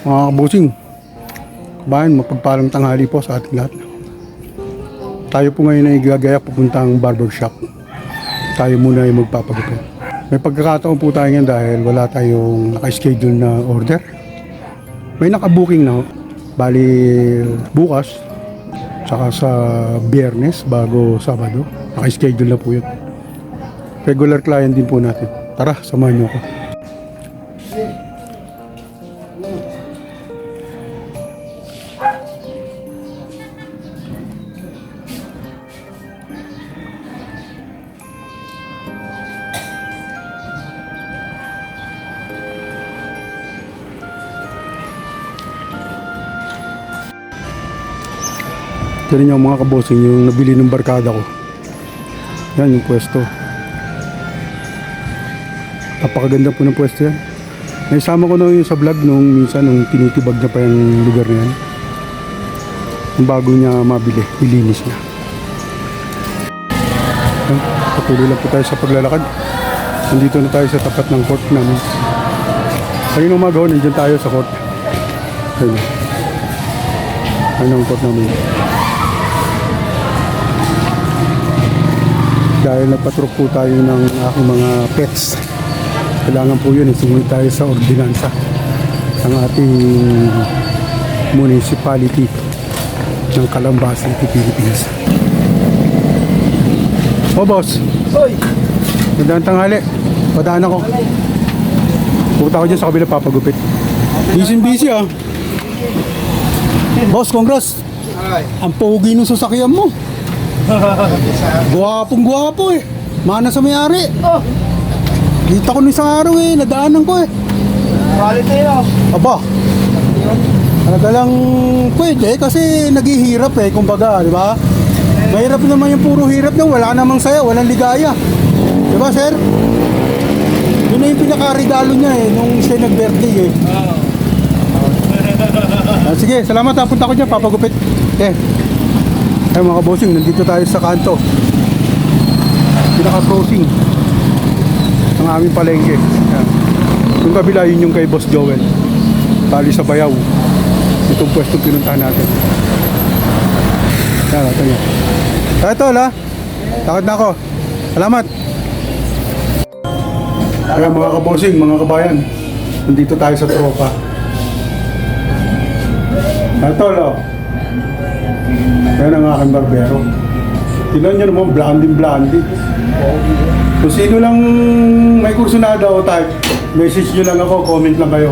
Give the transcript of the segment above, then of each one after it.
Mga kabusing, kabayan, mapagpalang tanghali po sa ating lahat. Tayo po ngayon ay gagaya papuntang barbershop. Tayo muna ay magpapagupit. May pagkakataon po tayo ngayon dahil wala tayong naka-schedule na order. May naka-booking na, bali bukas, saka sa Biyernes bago Sabado. Naka-schedule na po yun. Regular client din po natin. Tara, samahan niyo ako. Yan yung mga kabosing, yung nabili ng barkada ko. Yan yung pwesto. Napakaganda po ng pwesto yan. Naisama ko na yung sa vlog nung minsan, nung tinitibag na pa yung lugar na yan. Yung bago niya mabili, ilinis niya. Yan, patuloy lang po tayo sa paglalakad. Nandito na tayo sa tapat ng court namin. Kanina umaga, nandiyan tayo sa court. Ayun. Ayun ang court namin. Dahil nagpatrok po tayo ng aking mga pets, kailangan po yun, sumunod tayo sa ordinansa ng ating municipality ng Calamba City, Philippines. O boss, Hoy! magandang tanghali, padaan ako. Pupunta ako dyan sa kabila papagupit. Busy ah. Boss, congrats. Ang pogi ng sasakyan mo. Guwapong-guwapo eh. Mana sa may-ari. Oh! Kita ko ng isang araw eh. Nadaanan ko eh. Quality yun. Aba. Talaga lang pwede kasi naghihirap eh. Kumbaga, di ba? Mahirap naman yung puro hirap na wala namang saya, walang ligaya. Di ba, sir? Yun na yung pinaka-regalo niya eh. Nung siya nag-birthday eh. Sige, salamat ha. Punta ko dyan. Papagupit. Okay. Ay mga kabosing, nandito tayo sa kanto. Pinaka-crossing ang aming palengke. Yan. Yung kabila, yun yung kay Boss Joel. Tali sa Bayaw. Itong pwesto pinuntahan natin. Yan, natin yan. Kaya tol ha. Takot na ako. Salamat. Kaya mga kabosing, mga kabayan, nandito tayo sa tropa. Kaya tol oh. Yan ang aking barbero. Tignan nyo naman, blondie. Kung sino lang may kursunada o type, message nyo lang ako, comment lang kayo.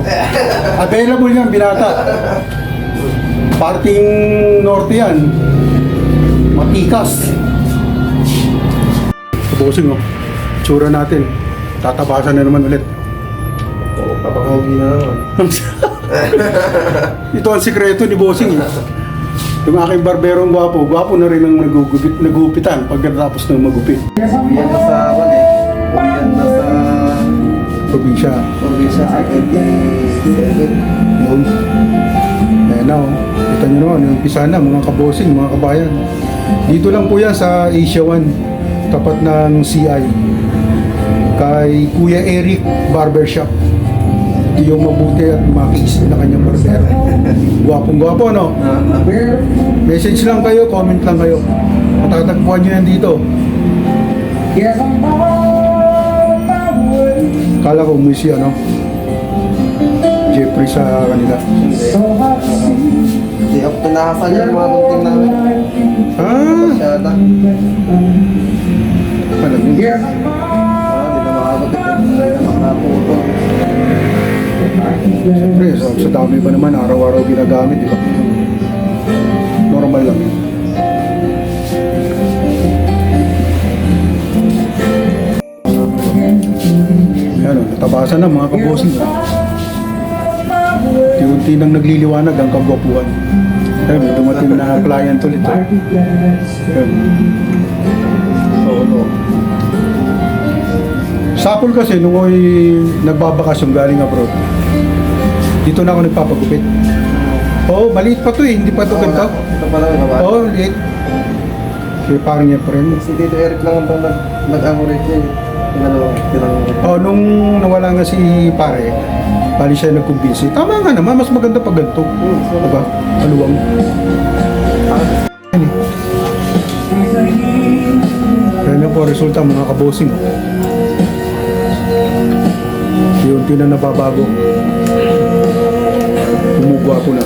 Available yan, binata. Parting norte yan. Matikas. Kabosing o. Tsura natin. Tatabasan na naman ulit. Oo, papakawin na naman. Ito ang sikreto ni Bossing. Yung aking barberong gwapo na rin ang nagugupitan pagkatapos ng magupit. Uwian na sa awan eh. Uwian na sa Probinsya. probinsya sa 27. Yun. Ayan na oh. Kita nyo naman, yung umpisa na mga kabosing, mga kabayan. Dito lang po yan sa Asia 1, tapat ng CI. Kay Kuya Eric Barbershop. Ito yung mabuti at makis na kanyang barbero. Gwapong-gwapo, no? Message lang kayo, comment lang kayo. Matatagpuan nyo yan dito. Kala ko umuwi si ano? Jeffrey sa kanila. Hindi ako tinakasan yung mga tungting namin. Masyada. Alam nyo. Hindi na makakabot ito. Hindi na makakaputol. Siyempre, sa dami ba naman, araw-araw ginagamit, di ba? Normal lang yun. Ayan o, natabasan na mga kabosing. Unti-unti nang nagliliwanag ang kagwapuan. Ay, may dumating na client ulit. Ayan. Oo. Sapol kasi nung ako'y nagbabakasyon galing abroad, dito na ako nagpapagupit. Oo, maliit pa to eh, hindi pa to ganito. Ito pala yung babae. Oo, liit. Kaya parang niya pa rin. Si Tito Eric lang ang nag-amorate niya. Oh, nung nawala nga si pare, bali siya nagkumbinsi. Tama nga naman, mas maganda pag ganito. Diba? Aluwang. Yan eh. Kaya na po, resulta mga kabosing. Unti na nababago. Tumugwa ko na.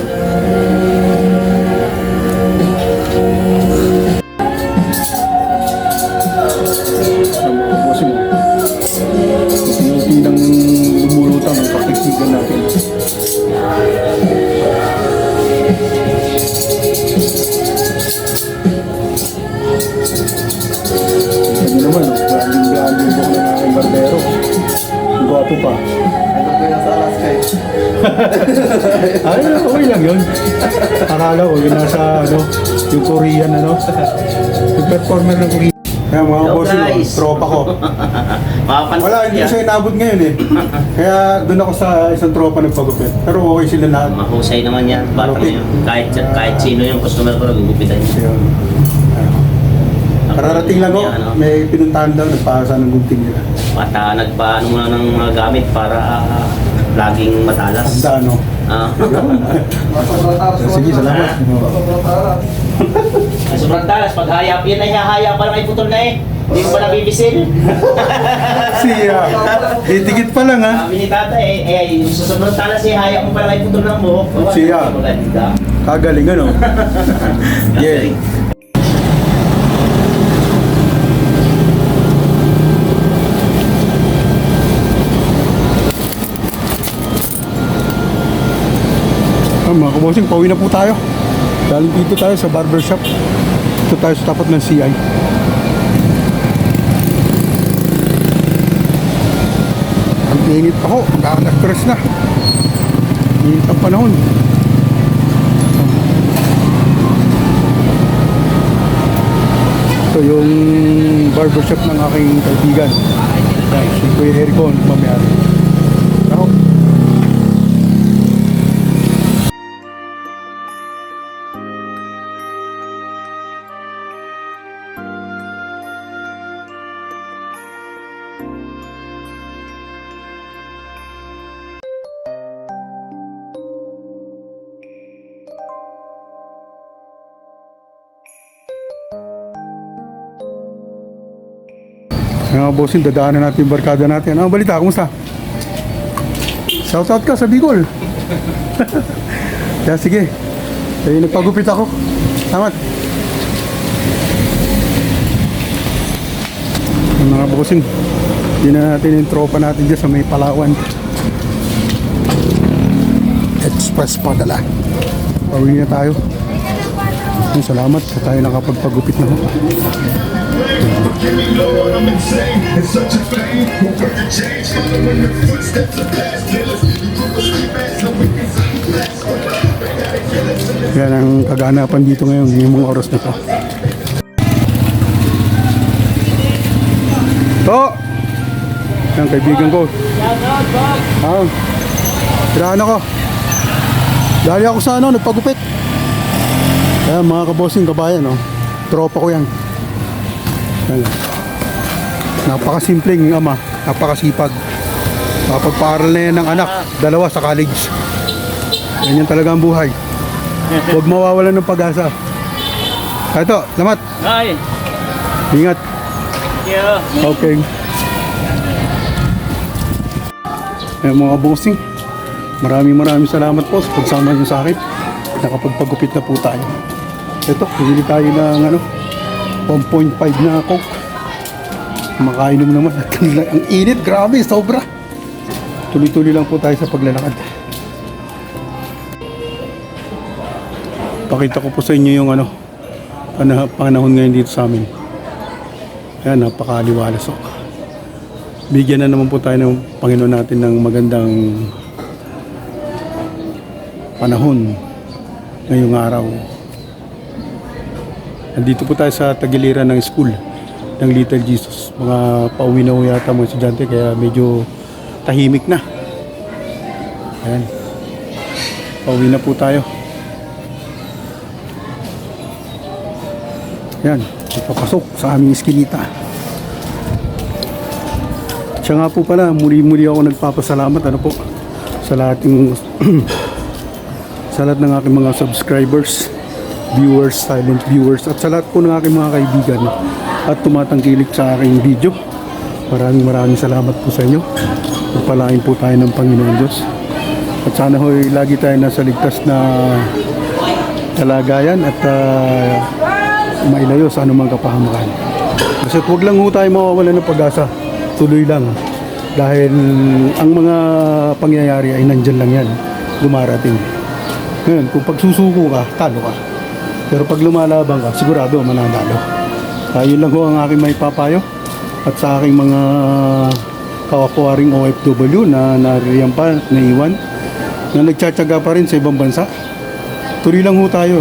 Mga kabosing. Unti nang lumulutang ang pakitigan natin. Ano naman, branding buhok ng aking barbero. Gwapo pa. Ano ko yung nasa Alaska eh. Ay, okay lang yun. Akala ko yun nasa, yung Korean, yung performer ng Korean. Kaya mga Hello, boss, guys. tropa ko. Mapapansin Wala, hindi niya. siya inabot ngayon eh. Kaya doon ako sa isang tropa nagpagupit. Pero okay sila lahat. Mahusay naman yan. Batang Okay. yun. Kahit sino yung customer ko, nagugupitan niya. Yun. Kararating lang ako, may pinuntahan daw, nagpahasa ng gunting nila. Nagpaano muna ng mga gamit para laging matalas. Handa, no? Ah. Sige, salamat. Ay, sobrang talas. Pag hayap, yan ay hahaya pa lang ay putol na eh. Hindi mo pa nabibisil. Siya. Dikit pa lang ha. Sabi ni tata yung sa sobrang talas eh, hayap mo pa lang ay putol ng buhok. Siya. Maganda. Kagaling ano? Yeah. Mga kabosing, pauwi na po tayo. Galing dito tayo sa barbershop. Dito tayo sa tapat ng CI. Ang init ako, nakaka-stress na. Init ang panahon. Ito yung barbershop ng aking kaibigan. Si Kuya Ericon, mamayari. Ako. Mga bossing, dadaanan natin yung barkada natin. Ano ang balita? Kumusta? Shoutout ka sa Bicol. Kaya sige. Nagpagupit ako. Salamat. Mga bossing, hindi na natin yung tropa natin dyan sa may Palawan. Express padala. Pauwi na tayo. Salamat sa tayo nakapagpagupit na ho. Yan ang kaganapan dito ngayon, yung mga oras na to. To! Yan, kaibigan ko. Tirahan ako. Dali ako sa nagpagupit. Ayan, mga kabossing, kabayan, tropa ko yan. Ayan. Napakasimpleng ama, napakasipag. Kapagpaaral na yan ng anak, dalawa sa college. Ganyan talaga ang buhay. Huwag mawawalan ng pag-asa. Ito, salamat. Ay! Ingat. Yeah. Okay. Ayan, mga bossing, maraming salamat po sa pagsama niyo sa akin. Nakapagpagupit na po tayo. Ito, pili tayo ng 1.5 na coke. Makainom naman. Ang init, grabe, sobra. Tuloy-tuloy lang po tayo sa paglalakad. Pakita ko po sa inyo yung panahon ngayon dito sa amin. Ayan, napakaliwalas. Bigyan na naman po tayo ng Panginoon natin ng magandang panahon ngayong araw. Nandito po tayo sa tagiliran ng school ng Little Jesus. Mga pauwi na ho yata mga estudyante kaya medyo tahimik na. Ayan. Pauwi na po tayo. Ayan. Ipapasok sa aming eskinita. Siya nga po pala, muli-muli ako nagpapasalamat sa lahat sa lahat ng aking mga subscribers, viewers, silent viewers, at sa lahat po ng aking mga kaibigan at tumatangkilik sa aking video. Maraming salamat po sa inyo. Pagpalain po tayo ng Panginoon Diyos. At sana ho'y lagi tayo nasa ligtas na kalagayan at mailayo sa anumang kapahamakan. Kasi huwag lang ho tayo mawawalan ng pag-asa. Tuloy lang. Dahil ang mga pangyayari ay nandyan lang yan. Dumarating. Ngayon, kung pagsusuko ka, talo ka. Pero pag lumalaban ka, sigurado mananalo. Yun lang ho ang aking may papayo. At sa aking mga kawakuwaring OFW na nariyan pa, naiwan, na nagtsatsaga pa rin sa ibang bansa. Tuloy lang ho tayo.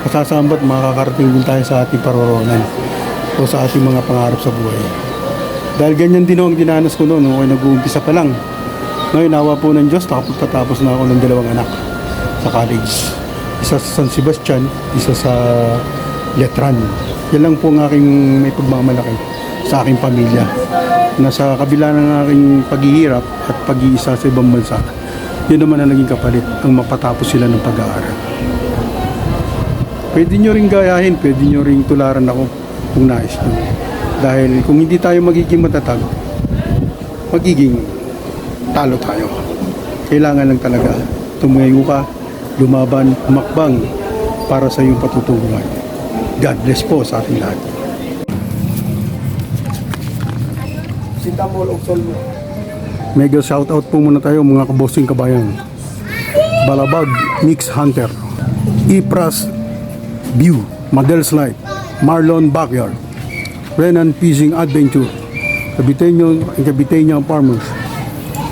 Kasasambat, makakarating din tayo sa ating paroronan o sa ating mga pangarap sa buhay. Dahil ganyan din ho ang dinanas ko noon, okay, nag-uumpisa pa lang. Ngayon, nawa po ng Diyos, nakapagtatapos na ako ng 2 anak sa college. Isa sa San Sebastian, isa sa Letran. Yan lang po ang aking may pagmamalaki sa aking pamilya. Nasa kabila ng aking paghihirap at pag-iisa sa ibang bansa, yun naman ang naging kapalit, ang mapatapos sila ng pag-aaral. Pwede nyo rin gayahin, pwede nyo rin tularan ako kung nais nyo. Dahil kung hindi tayo magiging matatag, magiging talo tayo. Kailangan lang talaga tumayo ka, lumaban, humakbang para sa iyong patutunguhan. God bless po sa ating lahat. Mega shoutout po muna tayo mga kabosing kabayan. Balabag Mix Hunter, Ipras View, Madel's Light, Marlon Backyard, Renan Fishing Adventure, Caviteño Farmers,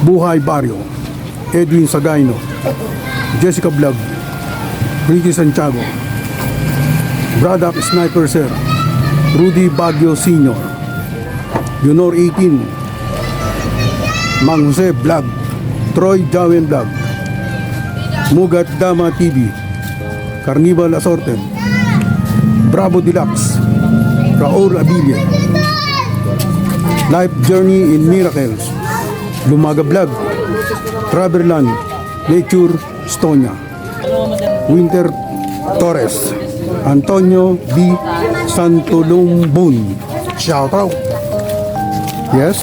Buhay Barrio, Edwin Sagayno, Jessica Vlog, Ricky Santiago, Braddock Sniper Sir, Rudy Baguio Sr., Junor 18, Mang Jose Vlog, Troy Jawen Vlog, Mugat Dama TV, Carnival Assorted, Bravo Deluxe, Raul Abilia, Life Journey in Miracles, Lumaga Vlog, Traverland, Nature Stonia, Winter Torres, Antonio B. Santolumbun. Shout out. Yes.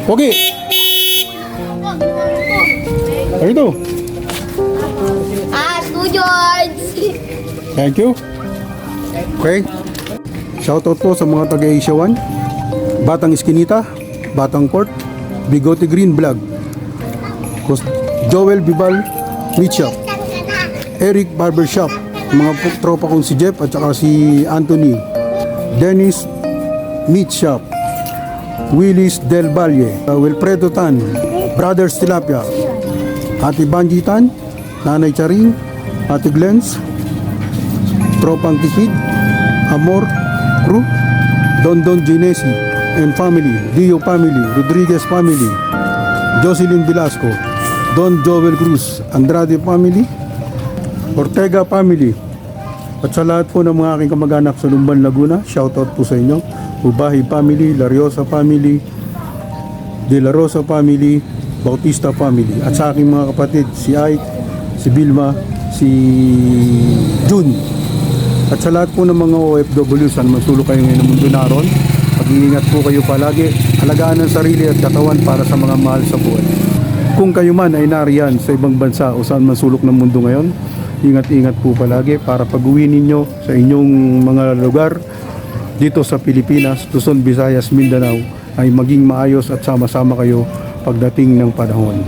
Okay. Ito. School George! Thank you. Okay. Shoutout po sa mga taga-Asia 1, Batang Eskinita, Batang Court, Bigote Green Vlog, Joel Bibal Meat Shop, Eric Barbershop, mga tropa kong si Jeff at saka si Anthony, Dennis Meat Shop, Willis Del Valle, Wilfredo Tan, Brothers Tilapia, Ate Banji Tan, Nanay Charing, Ate Glens, Tropang Tipid, Amor Crew, Dondon Genesi and family, Dio family, Rodriguez family, Jocelyn Velasco, Don Joel Cruz, Andrade family, Ortega family, at sa lahat po ng mga aking kamag-anak sa Lumban, Laguna, shoutout po sa inyo. Ubahi family, Lariosa family, De La Rosa family, Bautista family, at sa aking mga kapatid, si Ike, si Vilma, si June, at sa lahat po ng mga OFW, saan masulok kayo ngayon ng mundo naroon, mag-iingat po kayo palagi, alagaan ang sarili at katawan para sa mga mahal sa buhay. Kung kayo man ay nariyan sa ibang bansa o saan masulok ng mundo ngayon, ingat-ingat po palagi para pag-uwi ninyo sa inyong mga lugar dito sa Pilipinas, Luzon, Visayas, Mindanao ay maging maayos at sama-sama kayo pagdating ng panahon.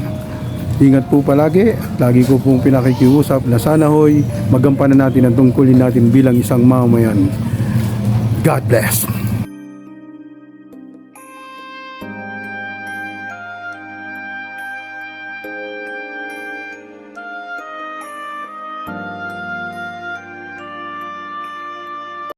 Ingat po palagi at lagi ko pong pinakikiusap na sana ho'y magampanan natin ang tungkulin natin bilang isang mamamayan. God bless.